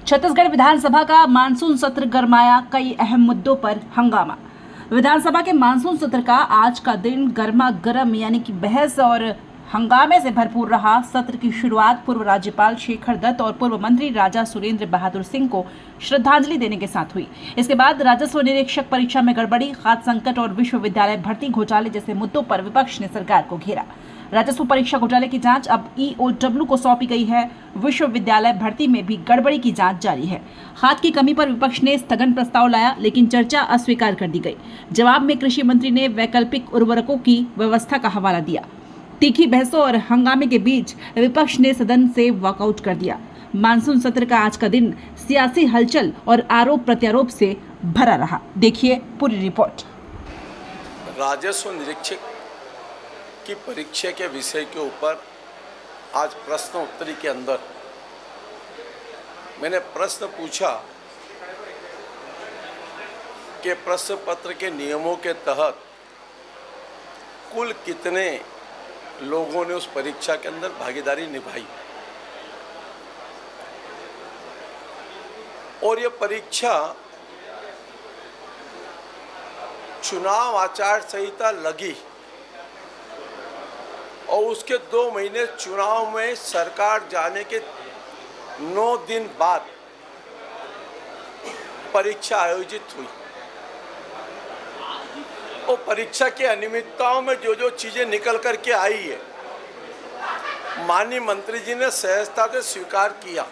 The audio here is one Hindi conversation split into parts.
छत्तीसगढ़ विधानसभा का मानसून सत्र गरमाया, कई अहम मुद्दों पर हंगामा। विधानसभा के मानसून सत्र का आज का दिन गर्मा गर्म यानी कि बहस और हंगामे से भरपूर रहा। सत्र की शुरुआत पूर्व राज्यपाल शेखर दत्त और पूर्व मंत्री राजा सुरेंद्र बहादुर सिंह को श्रद्धांजलि देने के साथ हुई। इसके बाद राजस्व निरीक्षक परीक्षा में गड़बड़ी, खाद्य संकट और विश्वविद्यालय भर्ती घोटाले जैसे मुद्दों पर विपक्ष ने सरकार को घेरा। राजस्व परीक्षा घोटाले की जांच अब EOW को सौंपी गई है। विश्वविद्यालय भर्ती में भी गड़बड़ी की जांच जारी है। खाद की कमी पर विपक्ष ने स्थगन प्रस्ताव लाया, लेकिन चर्चा अस्वीकार कर दी गई। जवाब में कृषि मंत्री ने वैकल्पिक उर्वरकों की व्यवस्था का हवाला दिया। तीखी बहसों और हंगामे के बीच विपक्ष ने सदन से वॉकआउट कर दिया। मानसून सत्र का आज का दिन सियासी हलचल और आरोप प्रत्यारोप से भरा रहा। देखिए पूरी रिपोर्ट। राजस्व निरीक्षक की परीक्षा के विषय के ऊपर आज प्रश्न उत्तरी के अंदर मैंने प्रश्न पूछा कि प्रश्न पत्र के नियमों के तहत कुल कितने लोगों ने उस परीक्षा के अंदर भागीदारी निभाई और ये परीक्षा चुनाव आचार संहिता लगी और उसके 2 महीने चुनाव में सरकार जाने के 9 दिन बाद परीक्षा आयोजित हुई। और परीक्षा की अनियमितताओं में जो जो चीजें निकल कर के आई है, माननीय मंत्री जी ने सहजता से स्वीकार किया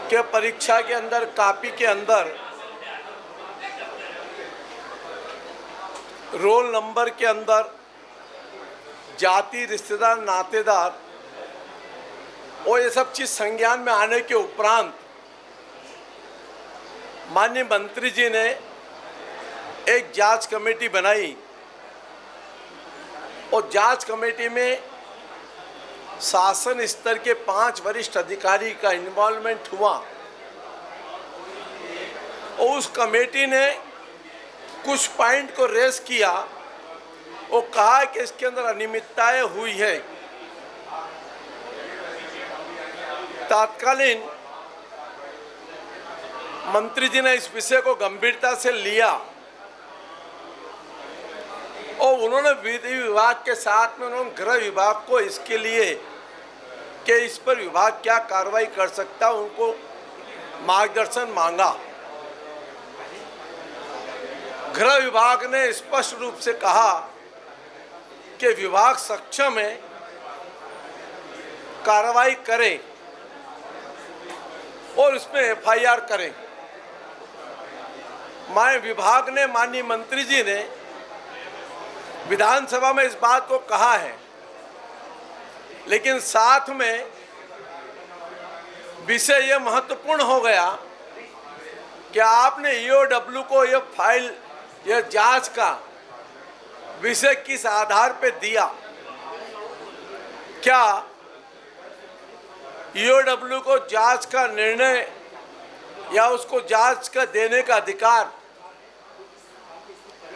कि परीक्षा के अंदर कॉपी के अंदर रोल नंबर के अंदर जाति, रिश्तेदार, नातेदार और ये सब चीज संज्ञान में आने के उपरांत माननीय मंत्री जी ने एक जांच कमेटी बनाई और जांच कमेटी में शासन स्तर के 5 वरिष्ठ अधिकारी का इन्वॉल्वमेंट हुआ और उस कमेटी ने कुछ पॉइंट को रेस किया और कहा कि इसके अंदर अनियमितताएं हुई है। तत्कालीन मंत्री जी ने इस विषय को गंभीरता से लिया और उन्होंने विधि विभाग के साथ में उन्होंने गृह विभाग को इसके लिए कि इस पर विभाग क्या कार्रवाई कर सकता है उनको मार्गदर्शन मांगा। गृह विभाग ने स्पष्ट रूप से कहा कि विभाग सक्षम है, कार्रवाई करे और इसमें FIR करें। विभाग ने, माननीय मंत्री जी ने विधानसभा में इस बात को कहा है, लेकिन साथ में विषय यह महत्वपूर्ण हो गया कि आपने EOW को यह फाइल, यह जांच का विषय किस आधार पे दिया। क्या EOW को जांच का निर्णय या उसको जांच का देने का अधिकार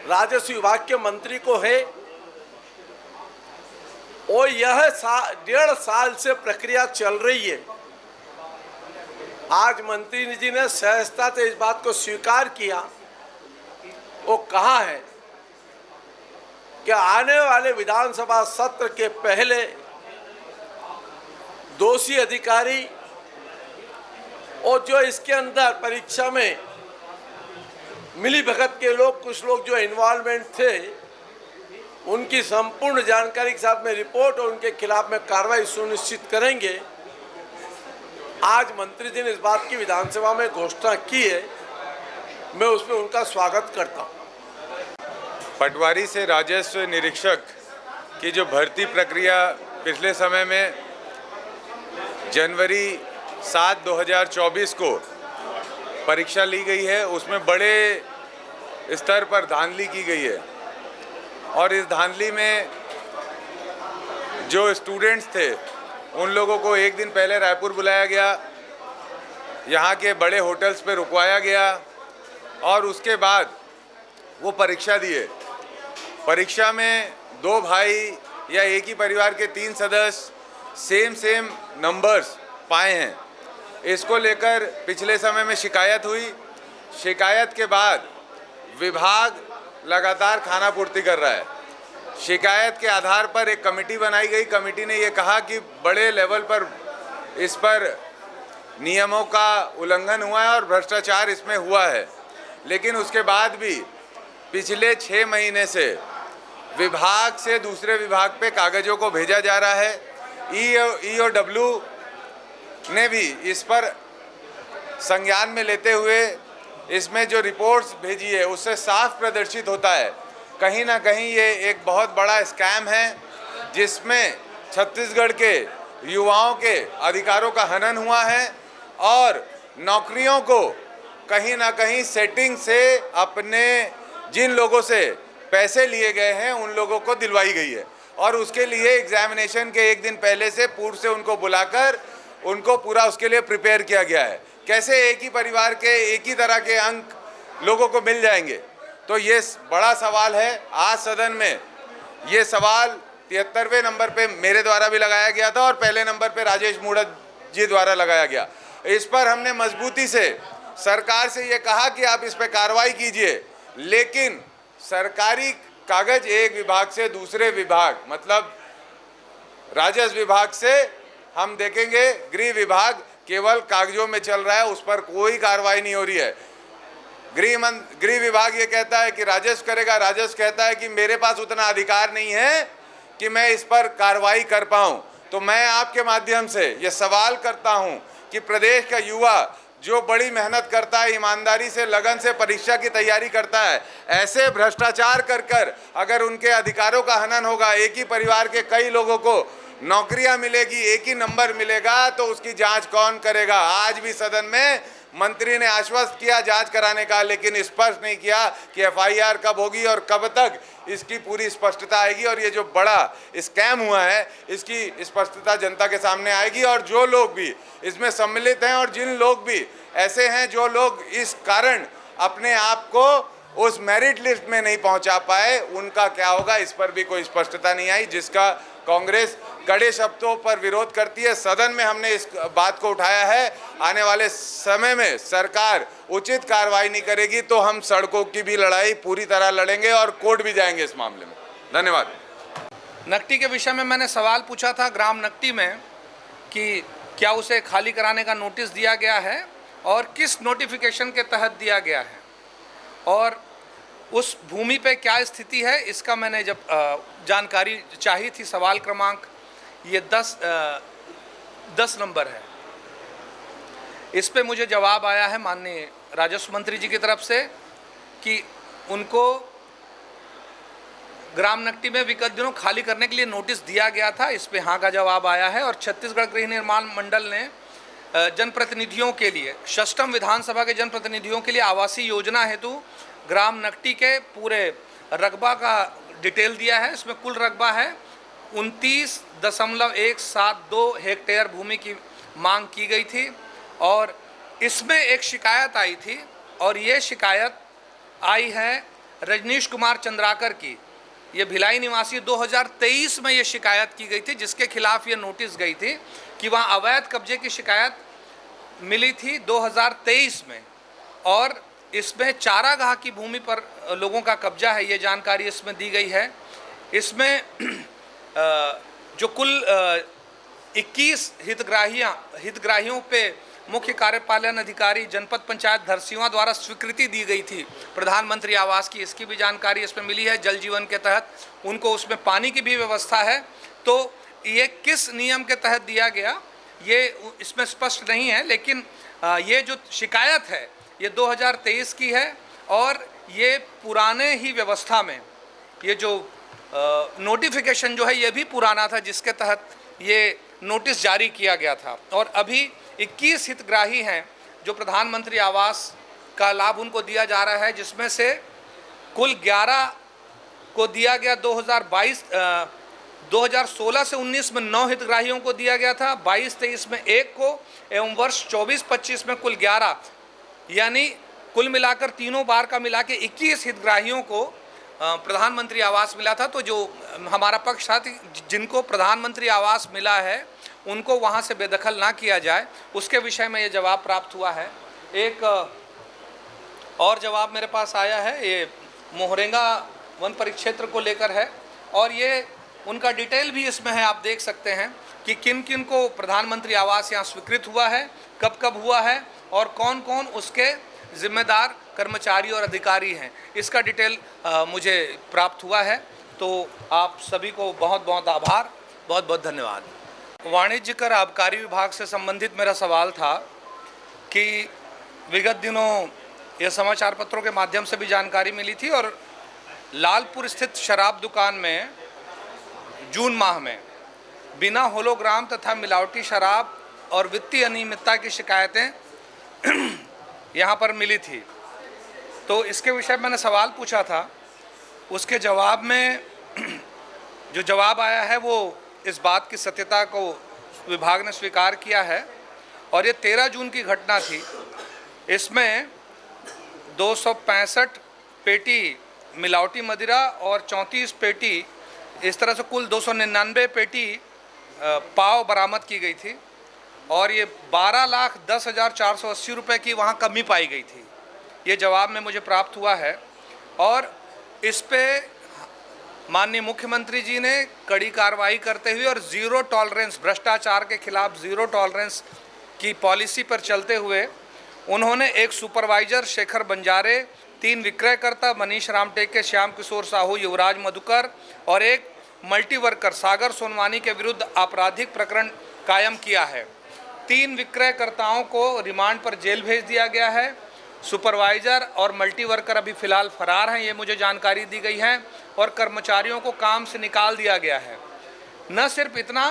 राजस्व विभाग के मंत्री को है? और यह 1.5 साल से प्रक्रिया चल रही है। आज मंत्री जी ने सहजता से इस बात को स्वीकार किया, वो कहा है कि आने वाले विधानसभा सत्र के पहले दोषी अधिकारी और जो इसके अंदर परीक्षा में मिली भगत के लोग, कुछ लोग जो इन्वॉल्वमेंट थे, उनकी संपूर्ण जानकारी के साथ में रिपोर्ट और उनके खिलाफ में कार्रवाई सुनिश्चित करेंगे। आज मंत्री जी ने इस बात की विधानसभा में घोषणा की है, मैं उसमें उनका स्वागत करता हूँ। पटवारी से राजस्व निरीक्षक की जो भर्ती प्रक्रिया पिछले समय में जनवरी 7, 2024 को परीक्षा ली गई है, उसमें बड़े स्तर पर धांधली की गई है और इस धांधली में जो स्टूडेंट्स थे उन लोगों को एक दिन पहले रायपुर बुलाया गया, यहाँ के बड़े होटल्स पे रुकवाया गया और उसके बाद वो परीक्षा दिए। परीक्षा में 2 भाई या एक ही परिवार के 3 सदस्य सेम नंबर्स पाए हैं। इसको लेकर पिछले समय में शिकायत हुई। शिकायत के बाद विभाग लगातार खानापूर्ति कर रहा है। शिकायत के आधार पर एक कमेटी बनाई गई। कमेटी ने ये कहा कि बड़े लेवल पर इस पर नियमों का उल्लंघन हुआ है और भ्रष्टाचार इसमें हुआ है। लेकिन उसके बाद भी पिछले 6 महीने से विभाग से दूसरे विभाग पे कागज़ों को भेजा जा रहा है। EOW ने भी इस पर संज्ञान में लेते हुए इसमें जो रिपोर्ट्स भेजी है उससे साफ प्रदर्शित होता है कहीं ना कहीं ये एक बहुत बड़ा स्कैम है, जिसमें छत्तीसगढ़ के युवाओं के अधिकारों का हनन हुआ है और नौकरियों को कहीं ना कहीं सेटिंग से अपने जिन लोगों से पैसे लिए गए हैं उन लोगों को दिलवाई गई है और उसके लिए एग्जामिनेशन के एक दिन पहले से पूर्व से उनको बुलाकर उनको पूरा उसके लिए प्रिपेयर किया गया है। कैसे एक ही परिवार के एक ही तरह के अंक लोगों को मिल जाएंगे? तो ये बड़ा सवाल है। आज सदन में ये सवाल 73वें नंबर पे मेरे द्वारा भी लगाया गया था और पहले नंबर पे राजेश मूणत जी द्वारा लगाया गया। इस पर हमने मजबूती से सरकार से ये कहा कि आप इस पर कार्रवाई कीजिए, लेकिन सरकारी कागज एक विभाग से दूसरे विभाग मतलब राजस्व विभाग से हम देखेंगे गृह विभाग केवल कागजों में चल रहा है, उस पर कोई कार्रवाई नहीं हो रही है। गृह विभाग ये कहता है कि राजस्व करेगा, राजस्व कहता है कि मेरे पास उतना अधिकार नहीं है कि मैं इस पर कार्रवाई कर पाऊं। तो मैं आपके माध्यम से ये सवाल करता हूं कि प्रदेश का युवा जो बड़ी मेहनत करता है, ईमानदारी से लगन से परीक्षा की तैयारी करता है, ऐसे भ्रष्टाचार कर अगर उनके अधिकारों का हनन होगा, एक ही परिवार के कई लोगों को नौकरियां मिलेगी, एक ही नंबर मिलेगा, तो उसकी जांच कौन करेगा? आज भी सदन में मंत्री ने आश्वस्त किया जांच कराने का, लेकिन स्पष्ट नहीं किया कि FIR कब होगी और कब तक इसकी पूरी स्पष्टता आएगी और ये जो बड़ा स्कैम हुआ है इसकी स्पष्टता जनता के सामने आएगी। और जो लोग भी इसमें सम्मिलित हैं और जिन लोग भी ऐसे हैं जो लोग इस कारण अपने आप को उस मेरिट लिस्ट में नहीं पहुंचा पाए, उनका क्या होगा, इस पर भी कोई स्पष्टता नहीं आई, जिसका कांग्रेस कड़े शब्दों पर विरोध करती है। सदन में हमने इस बात को उठाया है। आने वाले समय में सरकार उचित कार्रवाई नहीं करेगी तो हम सड़कों की भी लड़ाई पूरी तरह लड़ेंगे और कोर्ट भी जाएंगे इस मामले में। धन्यवाद। नकटी के विषय में मैंने सवाल पूछा था ग्राम नकटी में कि क्या उसे खाली कराने का नोटिस दिया गया है और किस नोटिफिकेशन के तहत दिया गया है और उस भूमि पे क्या स्थिति है, इसका मैंने जब जानकारी चाहिए थी। सवाल क्रमांक ये 10 नंबर है। इस पे मुझे जवाब आया है माननीय राजस्व मंत्री जी की तरफ से कि उनको ग्राम नकटी में विगत दिनों खाली करने के लिए नोटिस दिया गया था। इस पे हाँ का जवाब आया है। और छत्तीसगढ़ गृह निर्माण मंडल ने जनप्रतिनिधियों के लिए, षष्ठम विधानसभा के जनप्रतिनिधियों के लिए आवासीय योजना हेतु ग्राम नकटी के पूरे रकबा का डिटेल दिया है। इसमें कुल रकबा है 29.172 हेक्टेयर भूमि की मांग की गई थी और इसमें एक शिकायत आई थी और ये शिकायत आई है रजनीश कुमार चंद्राकर की। ये भिलाई निवासी 2023 में ये शिकायत की गई थी, जिसके खिलाफ ये नोटिस गई थी कि वहाँ अवैध कब्जे की शिकायत मिली थी 2023 में और इसमें चारागाह की भूमि पर लोगों का कब्जा है, ये जानकारी इसमें दी गई है। इसमें जो कुल 21 हितग्राहियों पे मुख्य कार्यपालन अधिकारी जनपद पंचायत धरसींवा द्वारा स्वीकृति दी गई थी प्रधानमंत्री आवास की, इसकी भी जानकारी इसमें मिली है। जल जीवन के तहत उनको उसमें पानी की भी व्यवस्था है। तो ये किस नियम के तहत दिया गया ये इसमें स्पष्ट नहीं है, लेकिन ये जो शिकायत है ये 2023 की है और ये पुराने ही व्यवस्था में ये जो नोटिफिकेशन जो है ये भी पुराना था, जिसके तहत ये नोटिस जारी किया गया था। और अभी 21 हितग्राही हैं जो प्रधानमंत्री आवास का लाभ उनको दिया जा रहा है, जिसमें से कुल 11 को दिया गया 2016 से 19 में 9 हितग्राहियों को दिया गया था, 22-23 में 1 को एवं वर्ष 24-25 में कुल 11, यानी कुल मिलाकर तीनों बार का मिला के 21 हितग्राहियों को प्रधानमंत्री आवास मिला था। तो जो हमारा पक्ष था जिनको प्रधानमंत्री आवास मिला है उनको वहाँ से बेदखल ना किया जाए, उसके विषय में ये जवाब प्राप्त हुआ है। एक और जवाब मेरे पास आया है, ये मोहरेंगा वन परिक्षेत्र को लेकर है और ये उनका डिटेल भी इसमें है। आप देख सकते हैं कि किन किन को प्रधानमंत्री आवास यहाँ स्वीकृत हुआ है, कब कब हुआ है और कौन कौन उसके जिम्मेदार कर्मचारी और अधिकारी हैं। इसका डिटेल मुझे प्राप्त हुआ है। तो आप सभी को बहुत बहुत आभार, बहुत बहुत धन्यवाद। वाणिज्य कर आबकारी विभाग से संबंधित मेरा सवाल था कि विगत दिनों यह समाचार पत्रों के माध्यम से भी जानकारी मिली थी और लालपुर स्थित शराब दुकान में जून माह में बिना होलोग्राम तथा मिलावटी शराब और वित्तीय अनियमितता की शिकायतें यहाँ पर मिली थी। तो इसके विषय में मैंने सवाल पूछा था, उसके जवाब में जो जवाब आया है वो इस बात की सत्यता को विभाग ने स्वीकार किया है और ये 13 जून की घटना थी। इसमें 265 पेटी मिलावटी मदिरा और 34 पेटी, इस तरह से कुल 299 पेटी पाव बरामद की गई थी और ये 12,10,480 रुपये की वहाँ कमी पाई गई थी। ये जवाब में मुझे प्राप्त हुआ है और इस पे माननीय मुख्यमंत्री जी ने कड़ी कार्रवाई करते हुए और ज़ीरो टॉलरेंस, भ्रष्टाचार के खिलाफ ज़ीरो टॉलरेंस की पॉलिसी पर चलते हुए उन्होंने एक सुपरवाइजर शेखर बंजारे, 3 विक्रयकर्ता मनीष रामटेके, श्याम किशोर साहू, युवराज मधुकर और एक मल्टी वर्कर सागर सोनवानी के विरुद्ध आपराधिक प्रकरण कायम किया है। 3 विक्रयकर्ताओं को रिमांड पर जेल भेज दिया गया है। सुपरवाइजर और मल्टी वर्कर अभी फ़िलहाल फरार हैं, ये मुझे जानकारी दी गई है और कर्मचारियों को काम से निकाल दिया गया है। न सिर्फ इतना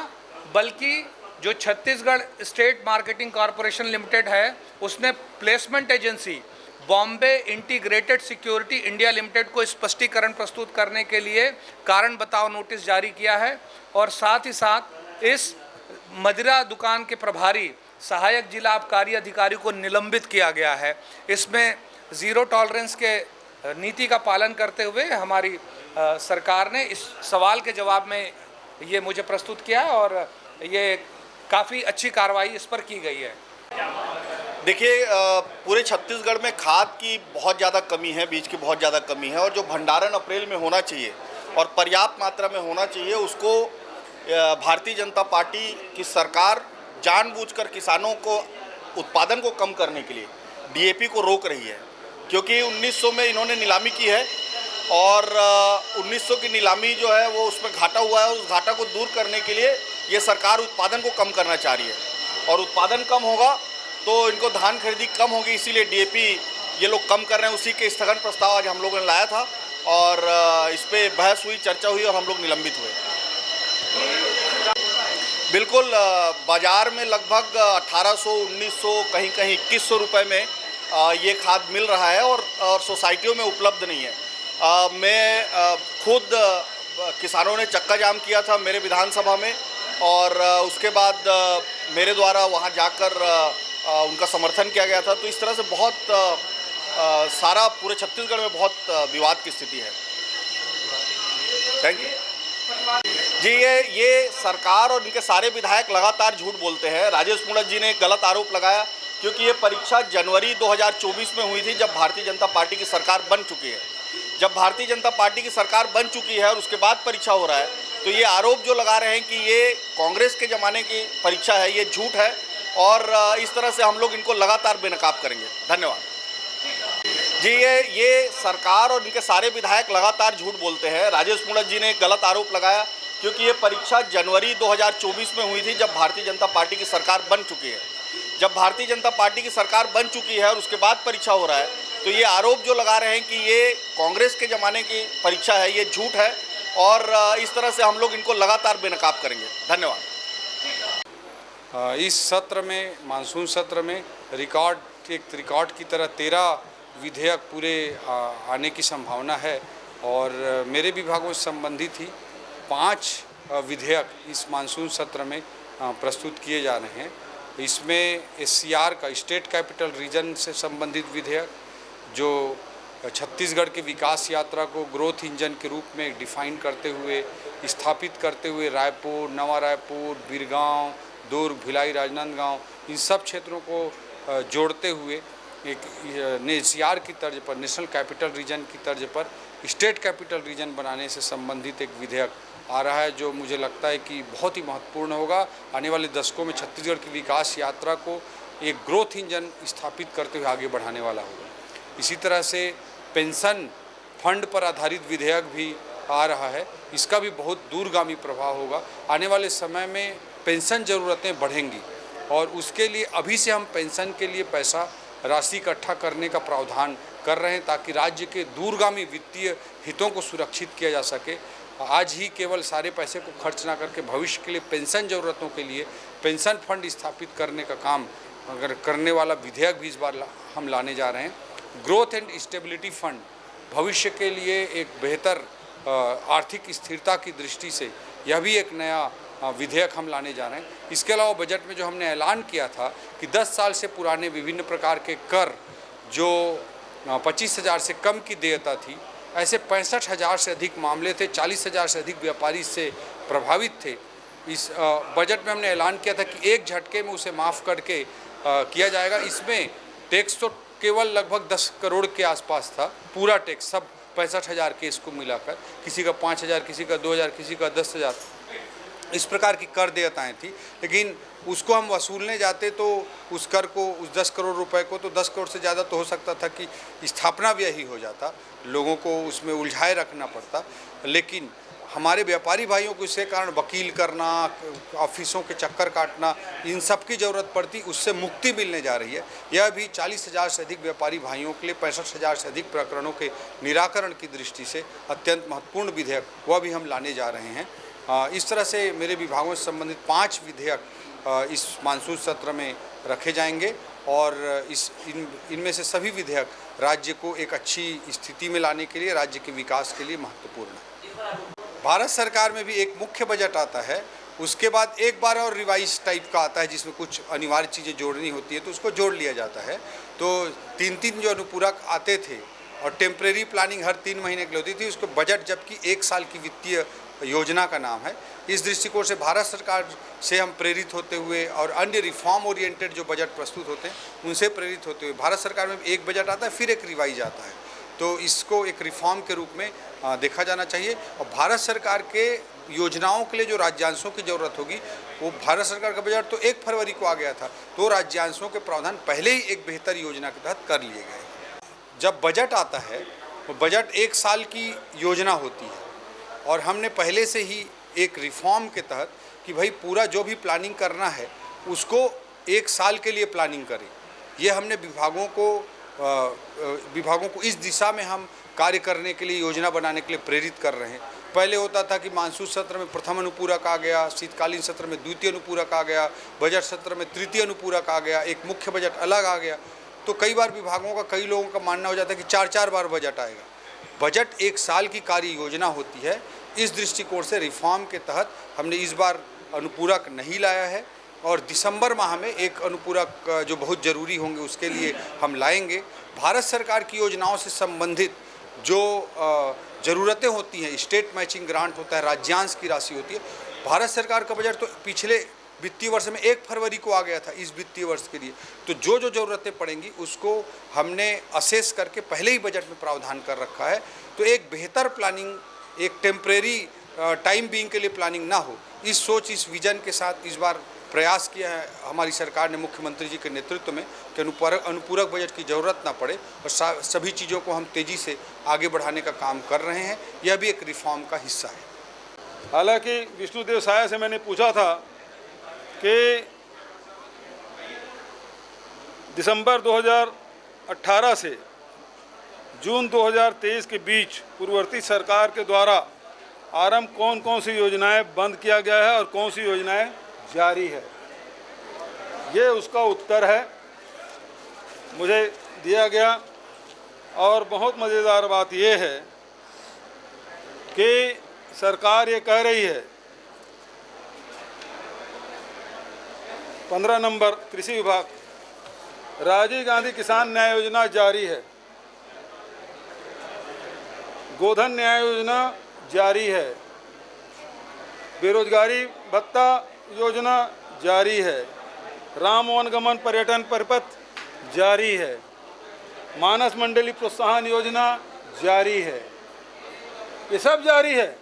बल्कि जो Chhattisgarh state marketing corporation limited है उसने placement agency Bombay integrated security India limited को स्पष्टीकरण प्रस्तुत करने के लिए कारण बताओ नोटिस जारी किया है और साथ ही साथ इस मदिरा दुकान के प्रभारी सहायक जिला आबकारी अधिकारी को निलंबित किया गया है। इसमें ज़ीरो टॉलरेंस के नीति का पालन करते हुए हमारी सरकार ने इस सवाल के जवाब में ये मुझे प्रस्तुत किया और ये काफ़ी अच्छी कार्रवाई इस पर की गई है। देखिए, पूरे छत्तीसगढ़ में खाद की बहुत ज़्यादा कमी है, बीज की बहुत ज़्यादा कमी है और जो भंडारण अप्रैल में होना चाहिए और पर्याप्त मात्रा में होना चाहिए उसको भारतीय जनता पार्टी की सरकार जानबूझकर किसानों को उत्पादन को कम करने के लिए डीएपी को रोक रही है। क्योंकि 1900 में इन्होंने नीलामी की है और 1900 की नीलामी जो है वो उसमें घाटा हुआ है। उस घाटा को दूर करने के लिए ये सरकार उत्पादन को कम करना चाह रही है और उत्पादन कम होगा तो इनको धान खरीदी कम होगी, इसीलिए डीएपी ये लोग कम कर रहे हैं। उसी के स्थगन प्रस्ताव आज हम लोगों ने लाया था और इस पर बहस हुई, चर्चा हुई और हम लोग निलंबित हुए। बिल्कुल, बाज़ार में लगभग 1800, 1900, कहीं कहीं 2100 रुपये में ये खाद मिल रहा है और सोसाइटियों में उपलब्ध नहीं है। मैं खुद किसानों ने चक्का जाम किया था मेरे विधानसभा में और उसके बाद मेरे द्वारा वहाँ जाकर उनका समर्थन किया गया था। तो इस तरह से बहुत सारा पूरे छत्तीसगढ़ में बहुत विवाद की स्थिति है। थैंक यू जी। ये सरकार और इनके सारे विधायक लगातार झूठ बोलते हैं। राजेश मूणत जी ने एक गलत आरोप लगाया क्योंकि ये परीक्षा जनवरी 2024 में हुई थी जब भारतीय जनता पार्टी की सरकार बन चुकी है। जब भारतीय जनता पार्टी की सरकार बन चुकी है और उसके बाद परीक्षा हो रहा है तो ये आरोप जो लगा रहे हैं कि ये कांग्रेस के ज़माने की परीक्षा है, ये झूठ है और इस तरह से हम लोग इनको लगातार बेनकाब करेंगे। धन्यवाद जी। ये सरकार और इनके सारे विधायक लगातार झूठ बोलते हैं। राजेश मूणत जी ने एक गलत आरोप लगाया क्योंकि ये परीक्षा जनवरी 2024 में हुई थी जब भारतीय जनता पार्टी की सरकार बन चुकी है। जब भारतीय जनता पार्टी की सरकार बन चुकी है और उसके बाद परीक्षा हो रहा है तो ये आरोप जो लगा रहे हैं कि ये कांग्रेस के ज़माने की परीक्षा है, ये झूठ है और इस तरह से हम लोग इनको लगातार बेनकाब करेंगे। धन्यवाद। इस सत्र में, मानसून सत्र में एक रिकॉर्ड की तरह 13 विधेयक पूरे आने की संभावना है और मेरे विभागों से संबंधित ही 5 विधेयक इस मानसून सत्र में प्रस्तुत किए जा रहे हैं। इसमें SCR का, स्टेट कैपिटल रीजन से संबंधित विधेयक, जो छत्तीसगढ़ के विकास यात्रा को ग्रोथ इंजन के रूप में डिफाइन करते हुए, स्थापित करते हुए रायपुर, नवा रायपुर, बीरगांव, दुर्ग, भिलाई, राजनांदगांव, इन सब क्षेत्रों को जोड़ते हुए एक NCR की तर्ज पर, नेशनल कैपिटल रीजन की तर्ज पर स्टेट कैपिटल रीजन बनाने से संबंधित एक विधेयक आ रहा है, जो मुझे लगता है कि बहुत ही महत्वपूर्ण होगा। आने वाले दशकों में छत्तीसगढ़ की विकास यात्रा को एक ग्रोथ इंजन स्थापित करते हुए आगे बढ़ाने वाला होगा। इसी तरह से पेंशन फंड पर आधारित विधेयक भी आ रहा है, इसका भी बहुत दूरगामी प्रभाव होगा। आने वाले समय में पेंशन ज़रूरतें बढ़ेंगी और उसके लिए अभी से हम पेंशन के लिए पैसा राशि इकट्ठा करने का प्रावधान कर रहे हैं, ताकि राज्य के दूरगामी वित्तीय हितों को सुरक्षित किया जा सके। आज ही केवल सारे पैसे को खर्च ना करके भविष्य के लिए पेंशन ज़रूरतों के लिए पेंशन फंड स्थापित करने का काम अगर करने वाला विधेयक भी इस बार हम लाने जा रहे हैं। ग्रोथ एंड स्टेबिलिटी फंड भविष्य के लिए एक बेहतर आर्थिक स्थिरता की दृष्टि से यह भी एक नया विधेयक हम लाने जा रहे हैं। इसके अलावा बजट में जो हमने ऐलान किया था कि 10 साल से पुराने विभिन्न प्रकार के कर जो 25,000 से कम की देयता थी, ऐसे 65,000 से अधिक मामले थे, 40,000 से अधिक व्यापारी इससे प्रभावित थे। इस बजट में हमने ऐलान किया था कि एक झटके में उसे माफ़ करके किया जाएगा। इसमें टैक्स तो केवल लगभग 10 करोड़ के आसपास था, पूरा टैक्स सब 65,000 केस को मिलाकर, किसी का 5,000, किसी का 2,000, किसी का 10,000, इस प्रकार की कर देयताएँ थी। लेकिन उसको हम वसूलने जाते तो उस कर को, उस 10 करोड़ रुपए को, तो 10 करोड़ से ज़्यादा तो हो सकता था कि स्थापना व्यय ही हो जाता, लोगों को उसमें उलझाए रखना पड़ता। लेकिन हमारे व्यापारी भाइयों को इसके कारण वकील करना, ऑफिसों के चक्कर काटना, इन सब की ज़रूरत पड़ती, उससे मुक्ति मिलने जा रही है। यह भी 40,000 से अधिक व्यापारी भाइयों के लिए 65,000 से अधिक प्रकरणों के निराकरण की दृष्टि से अत्यंत महत्वपूर्ण विधेयक वह भी हम लाने जा रहे हैं। इस तरह से मेरे विभागों से संबंधित 5 विधेयक इस मानसून सत्र में रखे जाएंगे और इनमें से सभी विधेयक राज्य को एक अच्छी स्थिति में लाने के लिए, राज्य के विकास के लिए महत्वपूर्ण है। भारत सरकार में भी एक मुख्य बजट आता है, उसके बाद एक बार और रिवाइज टाइप का आता है जिसमें कुछ अनिवार्य चीज़ें जोड़नी होती है, तो उसको जोड़ लिया जाता है। तो 3-3 जो अनुपूरक आते थे और टेम्परेरी प्लानिंग हर 3 महीने के लिए होती थी, उसको बजट जबकि 1 साल की वित्तीय योजना का नाम है। इस दृष्टिकोण से भारत सरकार से हम प्रेरित होते हुए और अन्य रिफॉर्म ओरिएंटेड जो बजट प्रस्तुत होते हैं उनसे प्रेरित होते हुए भारत सरकार में एक बजट आता है, फिर एक रिवाइज आता है। तो इसको एक रिफॉर्म के रूप में देखा जाना चाहिए। और भारत सरकार के योजनाओं के लिए जो राज्यांशों की ज़रूरत होगी, वो भारत सरकार का बजट तो 1 फरवरी को आ गया था, तो राज्यांशों के प्रावधान पहले ही एक बेहतर योजना के तहत कर लिए गए। जब बजट आता है, वो बजट 1 साल की योजना होती है और हमने पहले से ही एक रिफॉर्म के तहत कि भाई पूरा जो भी प्लानिंग करना है उसको 1 साल के लिए प्लानिंग करें, ये हमने विभागों को इस दिशा में हम कार्य करने के लिए, योजना बनाने के लिए प्रेरित कर रहे हैं। पहले होता था कि मानसून सत्र में प्रथम अनुपूरक आ गया, शीतकालीन सत्र में द्वितीय अनुपूरक आ गया, बजट सत्र में तृतीय अनुपूरक आ गया, एक मुख्य बजट अलग आ गया। तो कई बार विभागों का, कई लोगों का मानना हो जाता है कि 4-4 बार बजट आएगा। बजट 1 साल की कार्य योजना होती है। इस दृष्टिकोण से रिफॉर्म के तहत हमने इस बार अनुपूरक नहीं लाया है और दिसंबर माह में एक अनुपूरक जो बहुत ज़रूरी होंगे उसके लिए हम लाएंगे। भारत सरकार की योजनाओं से संबंधित जो ज़रूरतें होती हैं, स्टेट मैचिंग ग्रांट होता है, राज्यांश की राशि होती है। भारत सरकार का बजट तो पिछले वित्तीय वर्ष में 1 फरवरी को आ गया था इस वित्तीय वर्ष के लिए। तो जो जो ज़रूरतें पड़ेंगी उसको हमने असेस करके पहले ही बजट में प्रावधान कर रखा है। तो एक बेहतर प्लानिंग, एक टेम्परेरी टाइम बीइंग के लिए प्लानिंग ना हो, इस सोच, इस विजन के साथ इस बार प्रयास किया है हमारी सरकार ने मुख्यमंत्री जी के नेतृत्व में कि अनुपूरक बजट की ज़रूरत ना पड़े और सभी चीज़ों को हम तेज़ी से आगे बढ़ाने का काम कर रहे हैं। यह भी एक रिफॉर्म का हिस्सा है। हालांकि विष्णुदेव साय से मैंने पूछा था कि दिसंबर 2018 से जून 2023 के बीच पूर्ववर्ती सरकार के द्वारा आरंभ कौन कौन सी योजनाएं बंद किया गया है और कौन सी योजनाएं जारी है, ये उसका उत्तर है, मुझे दिया गया। और बहुत मज़ेदार बात ये है कि सरकार ये कह रही है, 15 नंबर कृषि विभाग, राजीव गांधी किसान न्याय योजना जारी है, गोधन न्याय योजना जारी है, बेरोजगारी भत्ता योजना जारी है, राम वनगमन पर्यटन परिपथ जारी है, मानस मंडली प्रोत्साहन योजना जारी है, ये सब जारी है।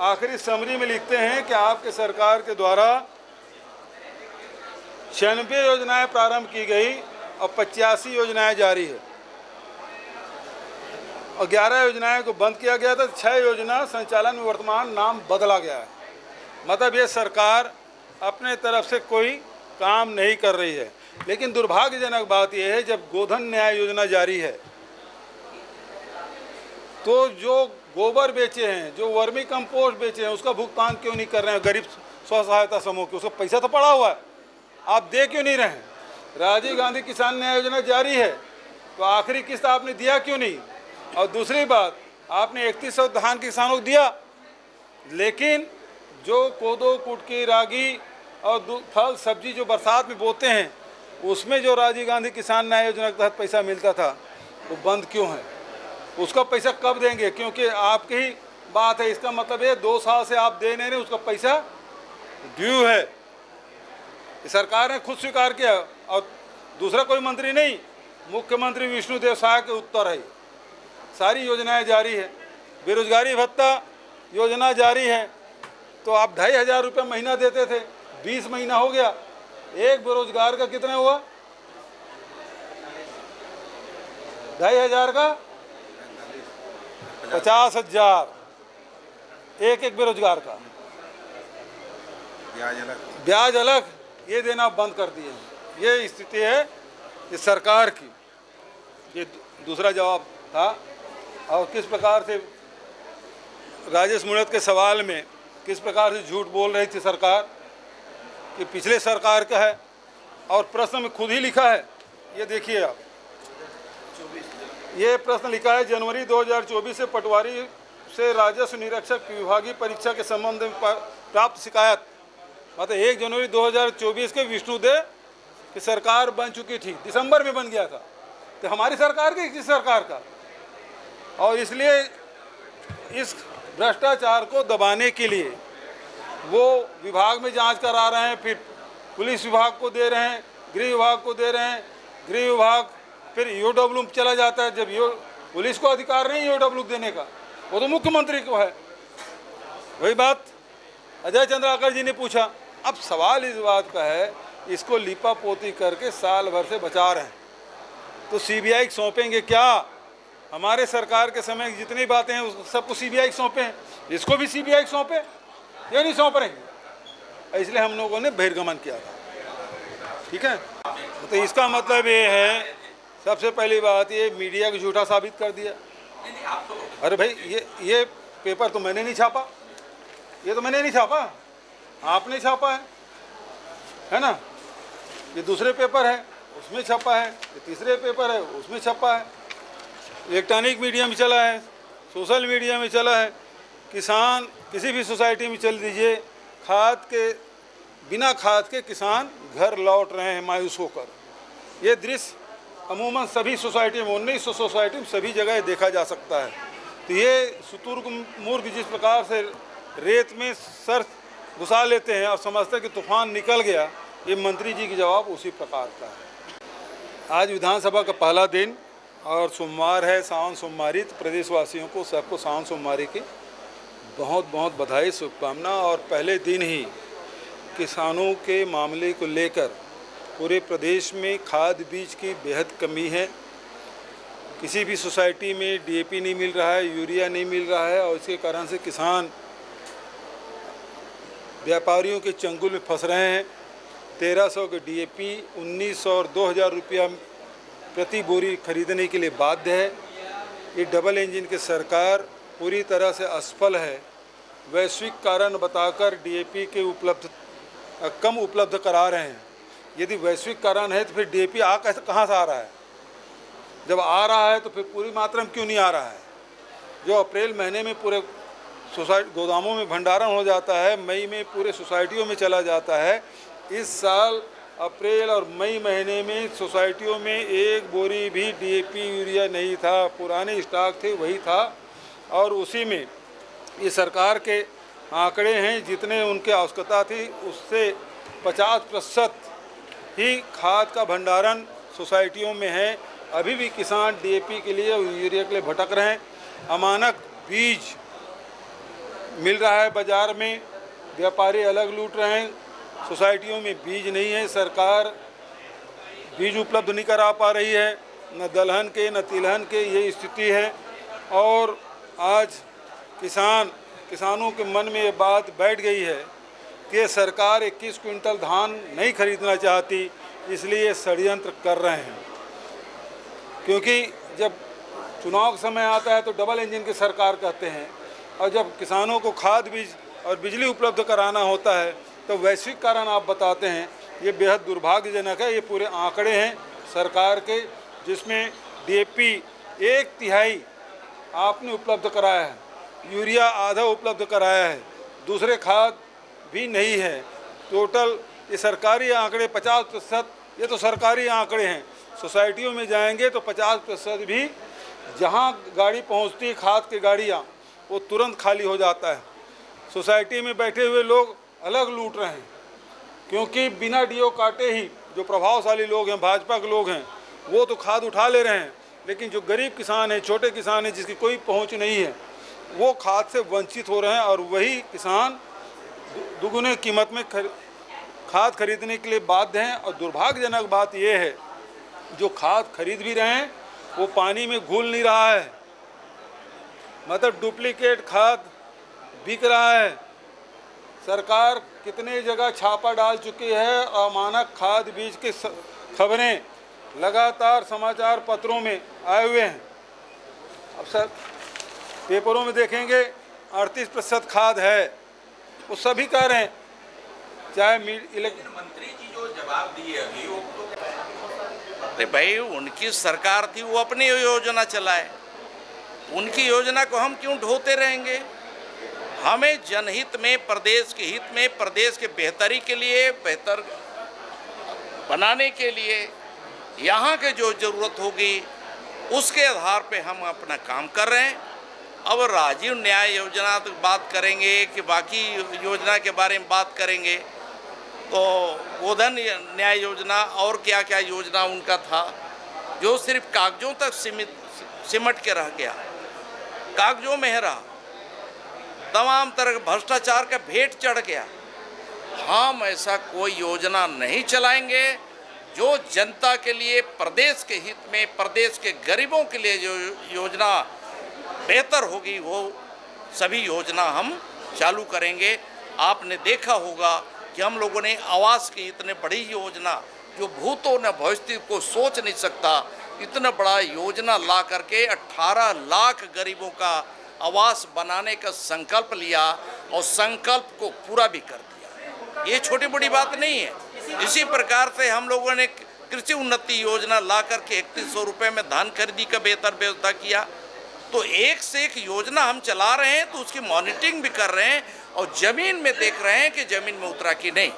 आखिरी समरी में लिखते हैं कि आपके सरकार के द्वारा 96 योजनाएं प्रारंभ की गई और 85 योजनाएं जारी है और 11 योजनाएं को बंद किया गया था। 6 योजना संचालन में वर्तमान नाम बदला गया है। मतलब ये सरकार अपने तरफ से कोई काम नहीं कर रही है। लेकिन दुर्भाग्यजनक बात यह है, जब गोधन न्याय योजना जारी है तो जो गोबर बेचे हैं, जो वर्मी कंपोस्ट बेचे हैं, उसका भुगतान क्यों नहीं कर रहे हैं गरीब स्व सहायता समूह के? उसका पैसा तो पड़ा हुआ है, आप दे क्यों नहीं रहे हैं? राजीव गांधी किसान न्याय योजना जारी है तो आखिरी किस्त आपने दिया क्यों नहीं? और दूसरी बात, आपने 3100 धान किसानों को दिया, लेकिन जो कोदो, कुटकी, रागी और फल सब्जी जो बरसात में बोते हैं, उसमें जो राजीव गांधी किसान न्याय योजना के तहत पैसा मिलता था वो बंद क्यों है? उसका पैसा कब देंगे? क्योंकि आपकी ही बात है, इसका मतलब ये 2 साल से आप दे नहीं रहे, उसका पैसा ड्यू है। सरकार ने खुद स्वीकार किया और दूसरा कोई मंत्री नहीं, मुख्यमंत्री विष्णुदेव साय के उत्तर है। सारी योजनाएं जारी है। बेरोजगारी भत्ता योजना जारी है, तो आप 2500 रुपये महीना देते थे, 20 महीना हो गया, एक बेरोजगार का कितना हुआ? 2500 का 50,000 एक बेरोजगार का। ब्याज अलग ये देना बंद कर दिए हैं। ये स्थिति है ये सरकार की। ये दूसरा जवाब था। और किस प्रकार से राजेश मुणत के सवाल में किस प्रकार से झूठ बोल रही थी सरकार कि पिछले सरकार का है, और प्रश्न में खुद ही लिखा है, ये देखिए आप, ये प्रश्न लिखा है, जनवरी 2024 से पटवारी से राजस्व निरीक्षक विभागीय परीक्षा के संबंध में प्राप्त शिकायत। मतलब 1 जनवरी 2024 के विष्णुदेव की सरकार बन चुकी थी, दिसंबर में बन गया था, तो हमारी सरकार की किस सरकार का? और इसलिए इस भ्रष्टाचार को दबाने के लिए वो विभाग में जांच करा रहे हैं, फिर पुलिस विभाग को दे रहे हैं, गृह विभाग को दे रहे हैं, गृह विभाग फिर ईओडब्ल्यू में चला जाता है। जब पुलिस को अधिकार नहीं ईओडब्ल्यू देने का, वो तो मुख्यमंत्री को है। वही बात अजय चंद्राकर जी ने पूछा। अब सवाल इस बात का है, इसको लिपा पोती करके साल भर से बचा रहे हैं, तो सीबीआई सौंपेंगे क्या? हमारे सरकार के समय जितनी बातें हैं उस सबको सीबीआई सौंपें, इसको भी सीबीआई सौंपे, ये नहीं सौंप रहे। इसलिए हम लोगों ने बहिर्गमन किया था। ठीक है, तो इसका मतलब ये है, सबसे पहली बात ये मीडिया को झूठा साबित कर दिया। अरे भाई ये पेपर तो मैंने नहीं छापा, ये तो मैंने नहीं छापा, आपने छापा है ना? ये दूसरे पेपर है उसमें छपा है, ये तीसरे पेपर है उसमें छपा है, इलेक्ट्रॉनिक मीडिया में चला है, सोशल मीडिया में चला है। किसान किसी भी सोसाइटी में चल दीजिए, बिना खाद के किसान घर लौट रहे हैं मायूस होकर। ये दृश्य अमूमन सभी सोसाइटी में, 1900 सोसाइटी में सभी जगह देखा जा सकता है। तो ये शुतुरमुर्ग जिस प्रकार से रेत में सर घुसा लेते हैं और समझते हैं कि तूफान निकल गया, ये मंत्री जी की जवाब उसी प्रकार का है। आज विधानसभा का पहला दिन और सोमवार है, सावन सोमवारी। तो प्रदेशवासियों को सबको सावन सोमवारी की बहुत बहुत बधाई, शुभकामना। और पहले दिन ही किसानों के मामले को लेकर पूरे प्रदेश में खाद बीज की बेहद कमी है। किसी भी सोसाइटी में डीएपी नहीं मिल रहा है, यूरिया नहीं मिल रहा है, और इसके कारण से किसान व्यापारियों के चंगुल में फंस रहे हैं। 1300 के डीएपी 1900 और 2000 रुपया प्रति बोरी खरीदने के लिए बाध्य है। ये डबल इंजन की सरकार पूरी तरह से असफल है। वैश्विक कारण बताकर डीएपी के कम उपलब्ध करा रहे हैं। यदि वैश्विक कारण है तो फिर डीएपी कहाँ से आ रहा है? जब आ रहा है तो फिर पूरी मात्रा में क्यों नहीं आ रहा है? जो अप्रैल महीने में पूरे सोसाइटी गोदामों में भंडारण हो जाता है, मई में पूरे सोसाइटियों में चला जाता है। इस साल अप्रैल और मई महीने में सोसाइटियों में एक बोरी भी डीएपी यूरिया नहीं था, पुराने स्टॉक थे वही था। और उसी में ये सरकार के आंकड़े हैं, जितने उनकी आवश्यकता थी उससे 50% ही खाद का भंडारण सोसाइटियों में है। अभी भी किसान डीएपी के लिए और यूरिया के लिए भटक रहे हैं। अमानक बीज मिल रहा है बाज़ार में, व्यापारी अलग लूट रहे हैं। सोसाइटियों में बीज नहीं है, सरकार बीज उपलब्ध नहीं करा पा रही है, न दलहन के न तिलहन के, ये स्थिति है। और आज किसानों के मन में ये बात बैठ गई है कि सरकार 21 क्विंटल धान नहीं खरीदना चाहती, इसलिए षड्यंत्र कर रहे हैं। क्योंकि जब चुनाव का समय आता है तो डबल इंजन की सरकार कहते हैं, और जब किसानों को खाद बीज और बिजली उपलब्ध कराना होता है तो वैश्विक कारण आप बताते हैं। ये बेहद दुर्भाग्यजनक है। ये पूरे आंकड़े हैं सरकार के, जिसमें डीएपी 1/3 आपने उपलब्ध कराया है, यूरिया आधा उपलब्ध कराया है, दूसरे खाद भी नहीं है। टोटल ये सरकारी आंकड़े 50%, ये तो सरकारी आंकड़े हैं। सोसाइटियों में जाएंगे तो 50% भी जहां गाड़ी पहुंचती है खाद की गाड़ियां, वो तुरंत खाली हो जाता है। सोसाइटी में बैठे हुए लोग अलग लूट रहे हैं, क्योंकि बिना डीओ काटे ही जो प्रभावशाली लोग हैं, भाजपा के लोग हैं, वो तो खाद उठा ले रहे हैं। लेकिन जो गरीब किसान हैं, छोटे किसान हैं, जिसकी कोई पहुंच नहीं है, वो खाद से वंचित हो रहे हैं। और वही किसान दुगुने कीमत में खाद खरीदने के लिए बाध्य हैं। और दुर्भाग्यजनक बात यह है, जो खाद खरीद भी रहे हैं वो पानी में घुल नहीं रहा है, मतलब डुप्लीकेट खाद बिक रहा है। सरकार कितने जगह छापा डाल चुकी है। अमानक खाद बीज की खबरें लगातार समाचार पत्रों में आए हुए हैं। अब सर पेपरों में देखेंगे 38% खाद है, वो सभी कह रहे हैं। चाहे मंत्री जी जो जवाब दिए अभी वो अरे भाई, उनकी सरकार थी, वो अपनी योजना चलाए, उनकी योजना को हम क्यों ढोते रहेंगे। हमें जनहित में, प्रदेश के हित में, प्रदेश के बेहतरी के लिए, बेहतर बनाने के लिए यहाँ के जो ज़रूरत होगी उसके आधार पे हम अपना काम कर रहे हैं। अब राजीव न्याय योजना तो बात करेंगे कि बाकी योजना के बारे में बात करेंगे, तो गोधन न्याय योजना और क्या क्या योजना उनका था जो सिर्फ कागजों तक सिमट के रह गया, कागजों में रहा, तमाम तरह का भ्रष्टाचार का भेंट चढ़ गया। हम ऐसा कोई योजना नहीं चलाएंगे जो जनता के लिए, प्रदेश के हित में, प्रदेश के गरीबों के लिए जो योजना बेहतर होगी वो सभी योजना हम चालू करेंगे। आपने देखा होगा कि हम लोगों ने आवास की इतने बड़ी योजना, जो भूतों ने भविष्य को सोच नहीं सकता, इतना बड़ा योजना ला करके 18 लाख गरीबों का आवास बनाने का संकल्प लिया और संकल्प को पूरा भी कर दिया। ये छोटी बड़ी बात नहीं है। इसी प्रकार से हम लोगों ने कृषि उन्नति योजना ला करके 3100 रुपये में धान खरीदी का बेहतर व्यवस्था किया। तो एक से एक योजना हम चला रहे हैं, तो उसकी मॉनिटरिंग भी कर रहे हैं और ज़मीन में देख रहे हैं कि ज़मीन में उतरा कि नहीं।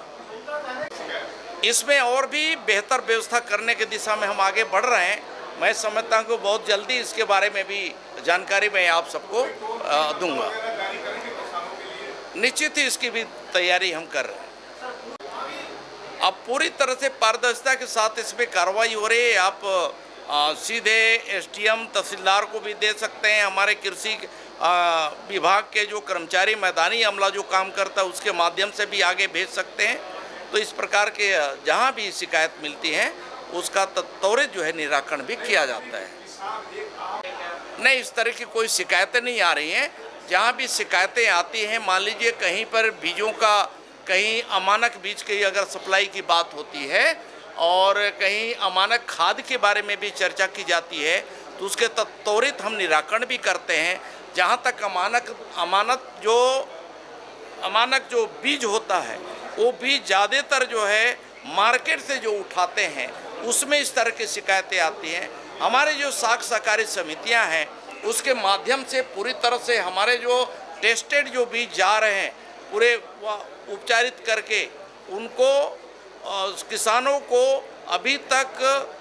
इसमें और भी बेहतर व्यवस्था करने की दिशा में हम आगे बढ़ रहे हैं। मैं समझता हूँ कि बहुत जल्दी इसके बारे में भी जानकारी मैं आप सबको दूंगा। निश्चित ही इसकी भी तैयारी हम कर रहे हैं। अब पूरी तरह से पारदर्शिता के साथ इसमें कार्रवाई हो रही है। आप सीधे एसडीएम तहसीलदार को भी दे सकते हैं, हमारे कृषि विभाग के जो कर्मचारी, मैदानी अमला जो काम करता है उसके माध्यम से भी आगे भेज सकते हैं। तो इस प्रकार के जहाँ भी शिकायत मिलती है उसका त्वरित जो है निराकरण भी किया जाता है। नहीं, इस तरह की कोई शिकायतें नहीं आ रही हैं। जहाँ भी शिकायतें आती हैं, मान लीजिए कहीं पर बीजों का, कहीं अमानक बीज की अगर सप्लाई की बात होती है और कहीं अमानक खाद के बारे में भी चर्चा की जाती है, तो उसके त्वरित हम निराकरण भी करते हैं। जहाँ तक अमानक जो बीज होता है, वो बीज ज़्यादातर जो है मार्केट से जो उठाते हैं उसमें इस तरह की शिकायतें आती हैं। हमारे जो साख सहकारी समितियां हैं उसके माध्यम से पूरी तरह से हमारे जो टेस्टेड जो बीज जा रहे हैं पूरे उपचारित करके उनको किसानों को अभी तक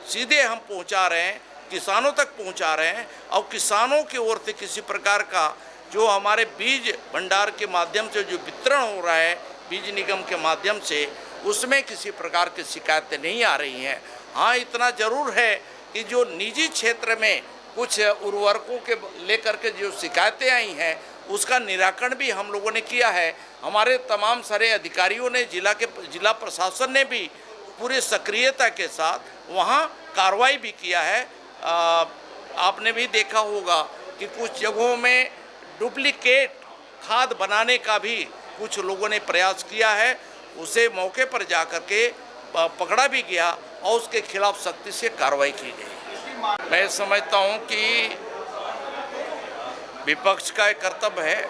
सीधे हम पहुंचा रहे हैं, किसानों तक पहुंचा रहे हैं। और किसानों की ओर से किसी प्रकार का जो हमारे बीज भंडार के माध्यम से जो वितरण हो रहा है, बीज निगम के माध्यम से, उसमें किसी प्रकार की शिकायतें नहीं आ रही हैं। हाँ, इतना ज़रूर है कि जो निजी क्षेत्र में कुछ उर्वरकों के लेकर के जो शिकायतें आई हैं उसका निराकरण भी हम लोगों ने किया है। हमारे तमाम सारे अधिकारियों ने, जिला प्रशासन ने भी पूरी सक्रियता के साथ वहाँ कार्रवाई भी किया है। आपने भी देखा होगा कि कुछ जगहों में डुप्लीकेट खाद बनाने का भी कुछ लोगों ने प्रयास किया है, उसे मौके पर जा कर के पकड़ा भी गया और उसके खिलाफ सख्ती से कार्रवाई की गई। मैं समझता हूँ कि विपक्ष का एक कर्तव्य है,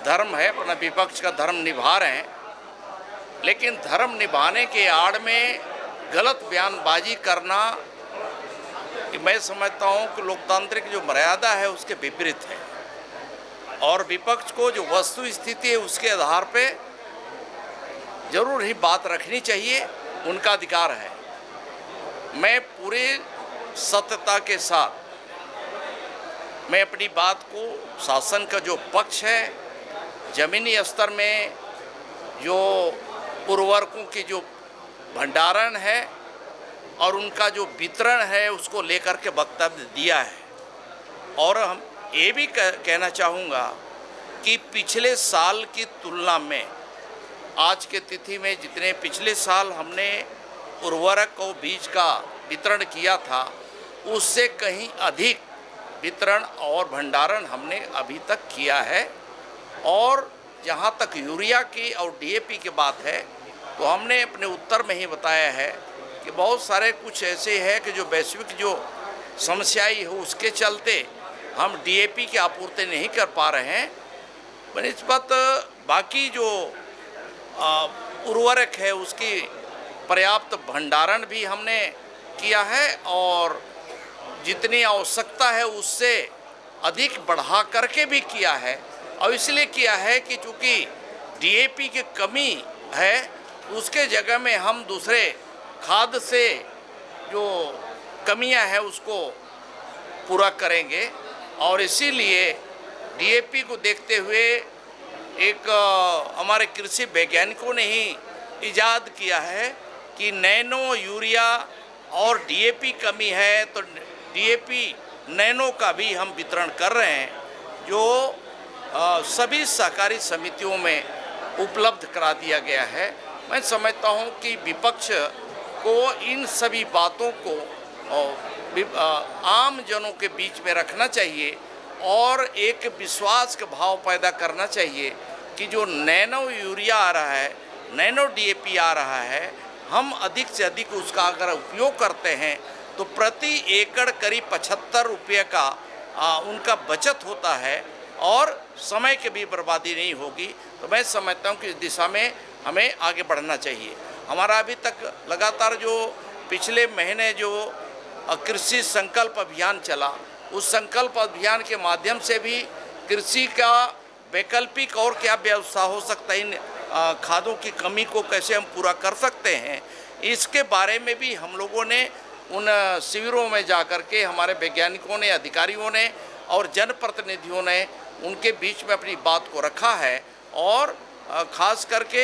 धर्म है, अपना विपक्ष का धर्म निभा रहे हैं, लेकिन धर्म निभाने के आड़ में गलत बयानबाजी करना मैं समझता हूँ कि लोकतांत्रिक जो मर्यादा है उसके विपरीत है। और विपक्ष को जो वस्तु स्थिति है उसके आधार पे जरूर ही बात रखनी चाहिए, उनका अधिकार है। मैं पूरे सत्यता के साथ मैं अपनी बात को, शासन का जो पक्ष है, ज़मीनी स्तर में जो उर्वरकों की जो भंडारण है और उनका जो वितरण है उसको लेकर के वक्तव्य दिया है। और हम ये भी कहना चाहूँगा कि पिछले साल की तुलना में आज के तिथि में जितने पिछले साल हमने उर्वरक और बीज का वितरण किया था उससे कहीं अधिक वितरण और भंडारण हमने अभी तक किया है। और जहाँ तक यूरिया की और डीएपी की बात है तो हमने अपने उत्तर में ही बताया है कि बहुत सारे कुछ ऐसे हैं कि जो वैश्विक जो समस्याएं हो उसके चलते हम डीएपी की आपूर्ति नहीं कर पा रहे हैं। बनिस्बत बाकी जो उर्वरक है उसकी पर्याप्त भंडारण भी हमने किया है और जितनी आवश्यकता है उससे अधिक बढ़ा करके भी किया है। और इसलिए किया है कि चूँकि डीएपी की कमी है उसके जगह में हम दूसरे खाद से जो कमियां हैं उसको पूरा करेंगे। और इसीलिए डीएपी को देखते हुए एक हमारे कृषि वैज्ञानिकों ने ही इजाद किया है कि नैनो यूरिया और डीएपी कमी है तो डीएपी नैनो का भी हम वितरण कर रहे हैं, जो सभी सहकारी समितियों में उपलब्ध करा दिया गया है। मैं समझता हूं कि विपक्ष को इन सभी बातों को आम जनों के बीच में रखना चाहिए और एक विश्वास का भाव पैदा करना चाहिए कि जो नैनो यूरिया आ रहा है, नैनो डीएपी आ रहा है, हम अधिक से अधिक उसका अगर उपयोग करते हैं तो प्रति एकड़ करीब 75 रुपये का उनका बचत होता है और समय की भी बर्बादी नहीं होगी। तो मैं समझता हूँ कि इस दिशा में हमें आगे बढ़ना चाहिए। हमारा अभी तक लगातार जो पिछले महीने जो कृषि संकल्प अभियान चला, उस संकल्प अभियान के माध्यम से भी कृषि का वैकल्पिक और क्या व्यवस्था हो सकता है, इन खादों की कमी को कैसे हम पूरा कर सकते हैं, इसके बारे में भी हम लोगों ने उन शिविरों में जा कर के हमारे वैज्ञानिकों ने, अधिकारियों ने और जनप्रतिनिधियों ने उनके बीच में अपनी बात को रखा है। और ख़ास करके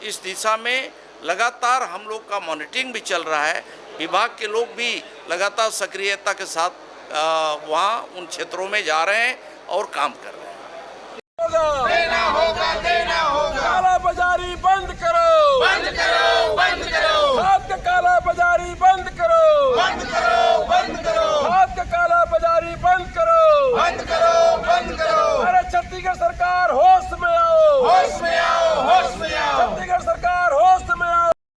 इस दिशा में लगातार हम लोग का मॉनिटरिंग भी चल रहा है। विभाग के लोग भी लगातार सक्रियता के साथ वहाँ उन क्षेत्रों में जा रहे हैं और काम कर रहे हैं। देना होगा, देना